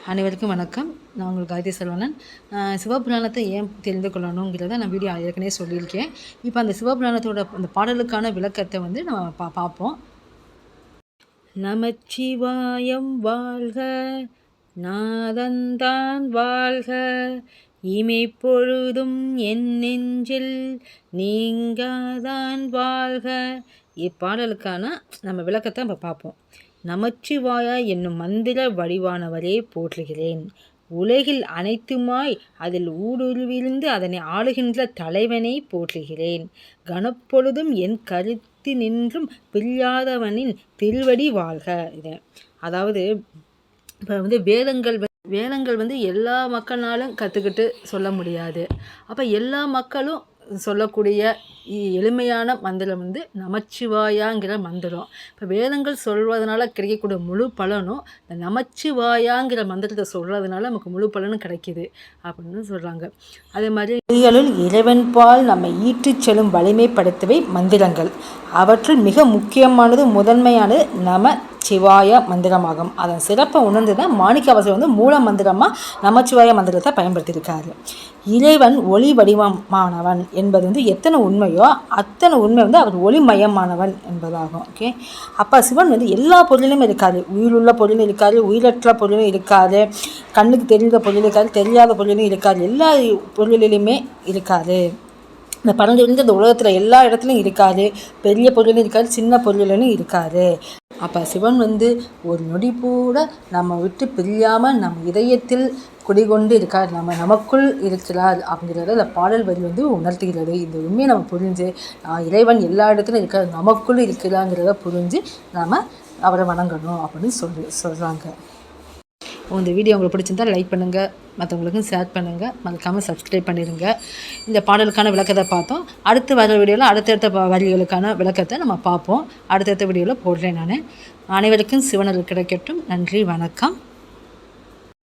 அனைவருக்கும் வணக்கம். நான் உங்கள் காயத்ரி செல்வனன். சிவபுராணத்தை ஏன் தெரிந்து கொள்ளணுங்கிறத நான் வீடியோ ஏற்கனவே சொல்லியிருக்கேன். இப்போ அந்த சிவபுராணத்தோட அந்த பாடலுக்கான விளக்கத்தை வந்து நம்ம பார்ப்போம். நமச்சிவாயம் வாழ்க, நாதந்தான் வாழ்க, இமை பொழுதும் என் நெஞ்சில் நீங்காதான் வாழ்க. இப்பாடலுக்கான நம்ம விளக்கத்தை நம்ம பார்ப்போம். நமச்சிவாயா என்னும் மந்திர வடிவானவரே போற்றுகிறேன். உலகில் அனைத்துமாய் அதில் ஊடுருவிருந்து அதனை ஆளுகின்ற தலைவனை போற்றுகிறேன். கனப்பொழுதும் என் கருத்து நின்றும் பிரியாதவனின் திருவடி வாழ்க. இது அதாவது இப்போ வந்து வேதங்கள் வந்து எல்லா மக்களாலும் கற்றுக்கிட்டு சொல்ல முடியாது. அப்போ எல்லா மக்களும் சொல்லக்கூடிய எளிமையான மந்திரம் வந்து நமச்சிவாயாங்கிற மந்திரம். இப்போ வேதங்கள் சொல்வதனால கிடைக்கக்கூடிய முழு பலனும் இந்த நமச்சிவாயாங்கிற மந்திரத்தை சொல்கிறதுனால நமக்கு முழு பலனும் கிடைக்கிது அப்படின்னு சொல்கிறாங்க. அதே மாதிரி இறைவன் பால் நம்மை ஈட்டுச் செல்லும் வலிமைப்படுத்தவை மந்திரங்கள். அவற்றில் மிக முக்கியமானது முதன்மையானது நமச்சிவாய மந்திரமாகும். அதன் சிறப்பை உணர்ந்து தான் மாணிக்கவாசகர் வந்து மூல மந்திரமாக நமச்சிவாய மந்திரத்தை பயன்படுத்தியிருக்காரு. இறைவன் ஒளி வடிவமானவன் என்பது வந்து எத்தனை உண்மையோ அத்தனை உண்மை வந்து அவர் ஒளிமயமானவன் என்பதாகும். ஓகே, அப்போ சிவன் வந்து எல்லா பொருளிலும் இருக்காரு. உயிருள்ள பொருளும் இருக்காரு, உயிரற்ற பொருளும் இருக்காரு, கண்ணுக்கு தெரிந்த பொருளும் இருக்காரு, தெரியாத பொருளும் இருக்காரு, எல்லா பொருளிலுமே இருக்காரு. இந்த பறந்து விழுந்து இந்த உலகத்தில் எல்லா இடத்துலையும் இருக்காரு. பெரிய பொருளும் இருக்காரு, சின்ன பொருளும் இருக்காரு. அப்போ சிவன் வந்து ஒரு நொடி கூட நம்ம விட்டு பிரியாமல் நம்ம இதயத்தில் குடிகொண்டு இருக்கார், நமக்குள் இருக்கிறார் அப்படிங்கிறத இந்த பாடல் வரி வந்து உணர்த்துகிறது. இந்த உண்மையை நம்ம புரிஞ்சு இறைவன் எல்லா இடத்துலையும் இருக்கார், நமக்குள் இருக்கிறாங்கிறத புரிஞ்சு நாம் அவரை வணங்கணும் அப்படின்னு சொல்கிறாங்க. இந்த வீடியோ உங்களுக்கு பிடிச்சிருந்தால் லைக் பண்ணுங்கள், மற்றவங்களுக்கும் ஷேர் பண்ணுங்கள், மறக்காமல் சப்ஸ்கிரைப் பண்ணிடுங்க. இந்த பாடலுக்கான விளக்கத்தை பார்த்தோம். அடுத்து வர வீடியோவில் அடுத்தடுத்த வரிகளுக்கான விளக்கத்தை நம்ம பார்ப்போம். அடுத்தடுத்த வீடியோவில் போடுறேன் நான். அனைவருக்கும் சிவனர்கள் கிடைக்கட்டும். நன்றி, வணக்கம்.